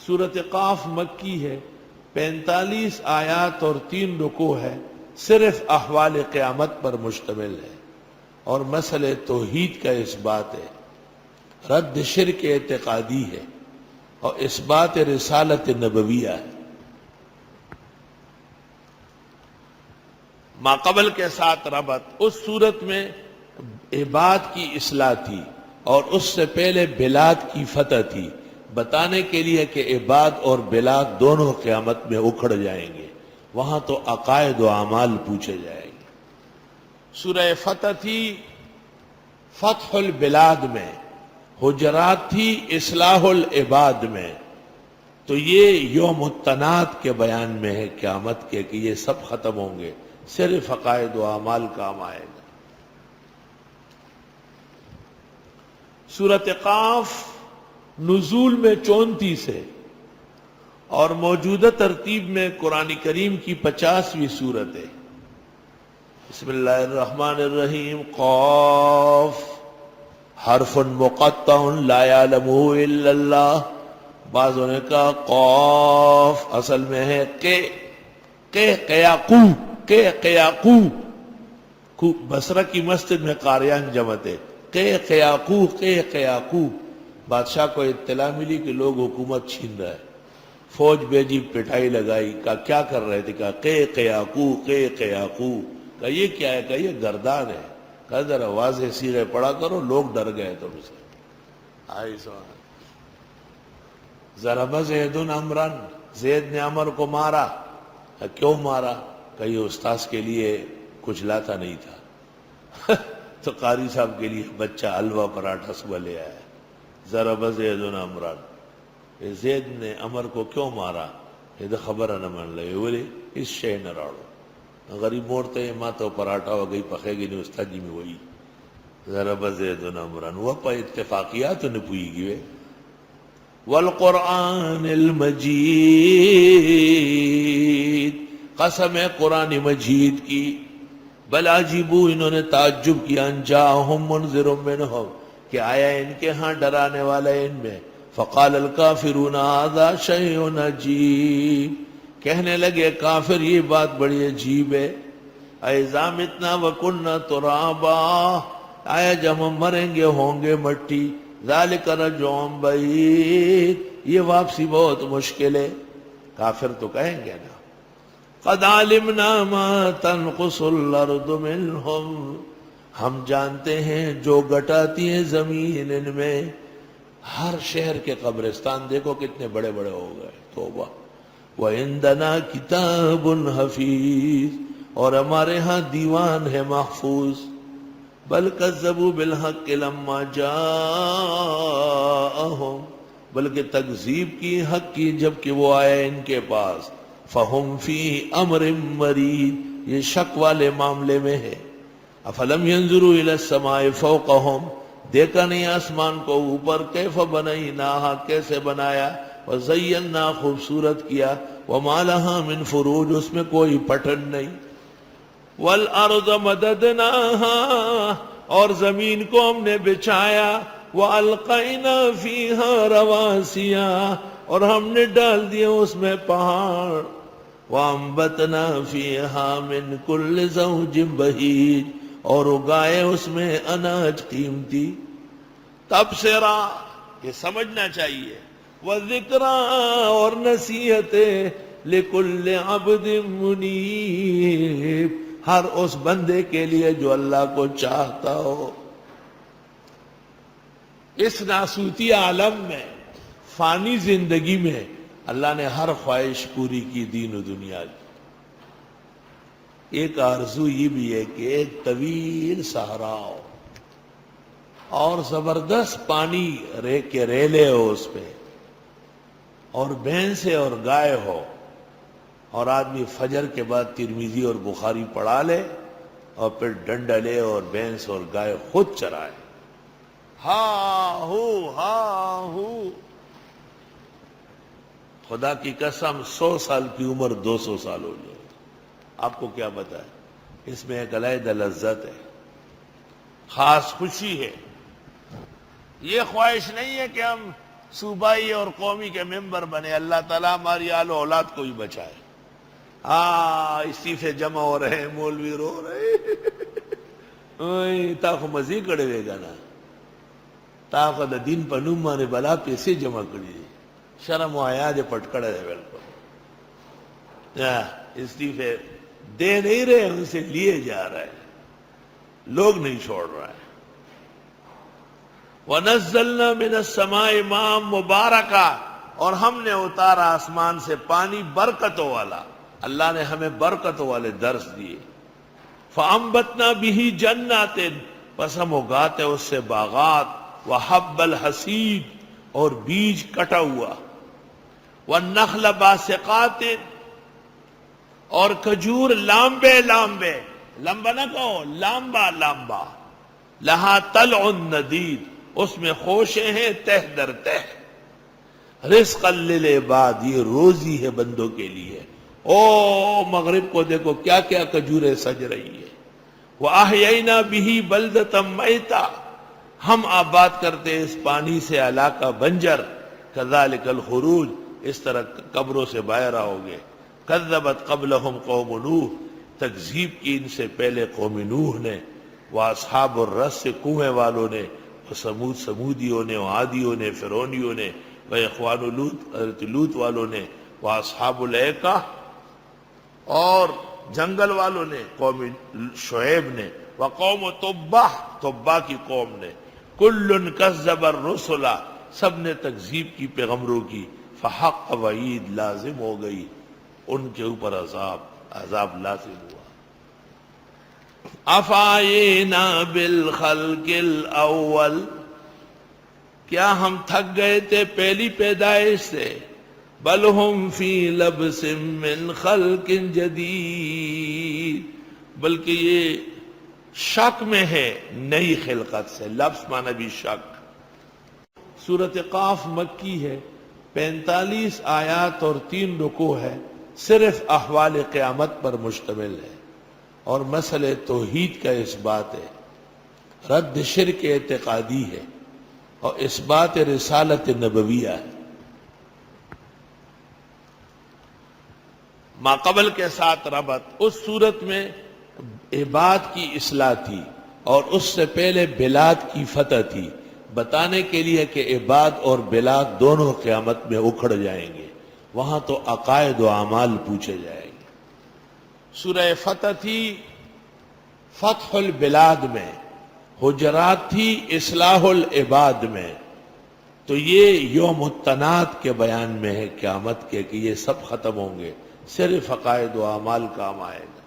سورۃ قاف مکی ہے، 45 آیات اور 3 رکوع ہے، صرف احوال قیامت پر مشتمل ہے اور مسئلہ توحید کا اثبات ہے، رد شرک اعتقادی ہے اور اثبات رسالت نبویہ ہے۔ ما قبل کے ساتھ ربط، اس صورت میں عباد کی اصلاح تھی اور اس سے پہلے بلاد کی فتح تھی، بتانے کے لیے کہ عباد اور بلاد دونوں قیامت میں اکھڑ جائیں گے، وہاں تو عقائد و اعمال پوچھے جائیں گے۔ سورہ فتح تھی فتح البلاد میں، حجرات تھی اصلاح العباد میں، تو یہ یوم التناد کے بیان میں ہے قیامت کے کہ یہ سب ختم ہوں گے، صرف عقائد و اعمال کام آئے گا۔ سورۃ قاف نزول میں 34 ہے اور موجودہ ترتیب میں قرآن کریم کی 50ویں سورت ہے۔ بسم اللہ الرحمن الرحیم۔ قاف حرف مقطع لا يعلمه الا اللہ، بعضوں نے کہا قاف اصل میں ہے قیاقو، بصرہ کی مسجد میں قاریان جمع تھے، قیاقو۔ بادشاہ کو اطلاع ملی کہ لوگ حکومت چھین رہا ہے، فوج بھیجی، پٹائی لگائی، کہا کیا کر رہے تھے، کہا قیاقو، کہا یہ کیا ہے، کہا یہ گردان ہے، کہا ذرا واضح سیغے پڑھا کرو، لوگ ڈر گئے تم سے۔ آئی سوال ضرب زید عمرا، زید نے عمر کو مارا، کیوں مارا، کہ یہ استاذ کے لیے کچھ لاتا نہیں تھا تو قاری صاحب کے لیے بچہ حلوہ پراٹھا صبح لے آیا۔ ضرب زید عمرا، زید نے عمر کو کیوں مارا، یہ تو خبر نہ مان لے، بولے اس شے نہ راڑو، غریب مورتے ہیں ماں تو پراٹھا ہو گئی پخے گی نہیں، استاد جی میں وہی ضرب زید عمرا، وہ پا اتفاقیات نے پوئی گی۔ والقرآن المجید، قسم ہے قرآن مجید کی، بل عجیبو، انہوں نے تعجب کیا، ان جاءہم منذر منہم، کہ آیا ان کے ہاں ڈرانے والا ان میں، فقال الکافرون ھذا شیء عجیب، کہنے لگے کافر یہ بات بڑی عجیب ہے، اذا متنا وکننا ترابا، آیا جب ہم مریں گے ہوں گے مٹی، ذالک رجع بعید، یہ واپسی بہت مشکل ہے۔ کافر تو کہیں گے نا قد علمنا ما تنقص الارض منہم، ہم جانتے ہیں جو گٹاتی ہیں زمین ان میں۔ ہر شہر کے قبرستان دیکھو کتنے بڑے بڑے ہو گئے، توبہ۔ وَعِندَنَا كِتَابٌ حَفِيظٌ، اور ہمارے ہاں دیوان ہے محفوظ۔ بل کذبوا بالحق لما جاءہم، بلکہ تکذیب کی حق کی جب کہ وہ آیا ان کے پاس۔ فہم فی امر مریج، یہ شک والے معاملے میں ہے۔ افلم ینظروا الی السماء فوقہم، دیکھا نہیں آسمان کو اوپر، کیف بنیناہا، کیسے بنایا، وزینا، خوبصورت کیا، وما لہا من فروج، اس میں کوئی پٹن نہیں۔ والارض مددناہا، اور زمین کو ہم نے بچھایا، والقینا فیہا رواسیا، اور ہم نے ڈال دیا اس میں پہاڑ، وانبتنا فیہا من کل زوج بہیج، اور اگائے اس میں اناج قیمتی۔ تبصرہ، یہ سمجھنا چاہیے، وذکرى، اور نصیحت لکل عبد منیب، ہر اس بندے کے لیے جو اللہ کو چاہتا ہو۔ اس ناسوتی عالم میں، فانی زندگی میں، اللہ نے ہر خواہش پوری کی دین و دنیا کی۔ ایک آرزو یہ بھی ہے کہ ایک طویل صحرا ہو اور زبردست پانی کے ریلے ہو اس پہ، اور بھینسیں اور گائے ہو، اور آدمی فجر کے بعد ترمذی اور بخاری پڑھا لے اور پھر ڈنڈا لے اور بھینس اور گائے خود چرائے، ہا ہو۔ خدا کی قسم 100 سال کی عمر 200 سال ہو جائے، آپ کو کیا پتا ہے، اس میں ایک علیحدہ لذت ہے، خاص خوشی ہے۔ یہ خواہش نہیں ہے کہ ہم صوبائی اور قومی کے ممبر بنے، اللہ تعالیٰ ہماری آل و اولاد کو ہی بچائے۔ استعفے جمع ہو رہے ہیں، مولوی رو رہے تاخو مزی کڑے ہوئے گا نا، تاخو دا دین پا نوم مانے بلا پیسے جمع کری دے، شرم و حیا دے پٹ کڑے دے بالکل۔ استعفے دے نہیں رہے، ان سے لیے جا رہا ہے، لوگ نہیں چھوڑ رہا ہے۔ وَنَزَّلْنَا مِنَ السَّمَاءِ مَاءً مُبَارَكًا، اور ہم نے اتارا آسمان سے پانی برکتوں والا، اللہ نے ہمیں برکتوں والے درس دیے۔ فَأَنبَتْنَا بِهِ جَنَّاتٍ، پس ہم اگاتے اس سے باغات، وَحَبَّ الْحَصِيدِ، اور بیج کٹا ہوا، وَالنَّخْلَ بَاسِقَاتٍ، اور کھجور لامبے لامبے، لمبا نہ کہو، لامبا لامبا، لہا طلع ندید، اس میں خوشے ہیں تہ در تہ، رزقا للعباد، یہ روزی ہے بندوں کے لیے۔ او مغرب کو دیکھو کیا کیا کھجوریں سج رہی ہے۔ وَأَحْيَيْنَا بِهِ بَلْدَةً مَيْتًا، ہم آباد کرتے اس پانی سے علاقہ بنجر، كَذَلِكَ الْخُرُوج، اس طرح قبروں سے باہر آؤ گے۔ كَذَّبَتْ قَبْلَهُمْ قَوْمُ نوح، تکذیب کی ان سے پہلے قوم نوح نے، وَأَصْحَابُ الرَّسِّ، کنویں والوں نے، وَثَمُودَ، سمودیوں نے، وعادیوں نے، فرعونیوں نے، وَإِخْوَانُ لوط، حضرت لوط والوں نے، وَأَصْحَابُ الْأَيْكَةِ، اور جنگل والوں نے، قوم شعیب نے، وقوم تبع، تبع کی قوم نے، کل کذب الرسل، سب نے تکذیب کی پیغمبروں کی، فحق وعید، لازم ہو گئی ان کے اوپر عذاب لازم ہوا۔ افعینا بالخلق الاول، کیا ہم تھک گئے تھے پہلی پیدائش سے؟ بل ہم فی لبس من خلق جدید، بلکہ یہ شک میں ہے نئی خلقت سے، لبس معنی بھی شک۔ سورۃ قاف مکی ہے، 45 آیات اور 3 رکوع ہے، صرف احوال قیامت پر مشتمل ہے، اور مسئلہ توحید کا اس بات ہے، رد شرک اعتقادی ہے، اور اس بات رسالت نبویہ ہے۔ ما قبل کے ساتھ ربط، اس صورت میں عباد کی اصلاح تھی، اور اس سے پہلے بلاد کی فتح تھی، بتانے کے لیے کہ عباد اور بلاد دونوں قیامت میں اکھڑ جائیں گے، وہاں تو عقائد و اعمال پوچھے جائیں گے۔ سورہ فتح تھی فتح البلاد میں، حجرات تھی اصلاح العباد میں، تو یہ یوم التناد کے بیان میں ہے قیامت کے کہ یہ سب ختم ہوں گے، صرف عقائد و اعمال کام آئے گا۔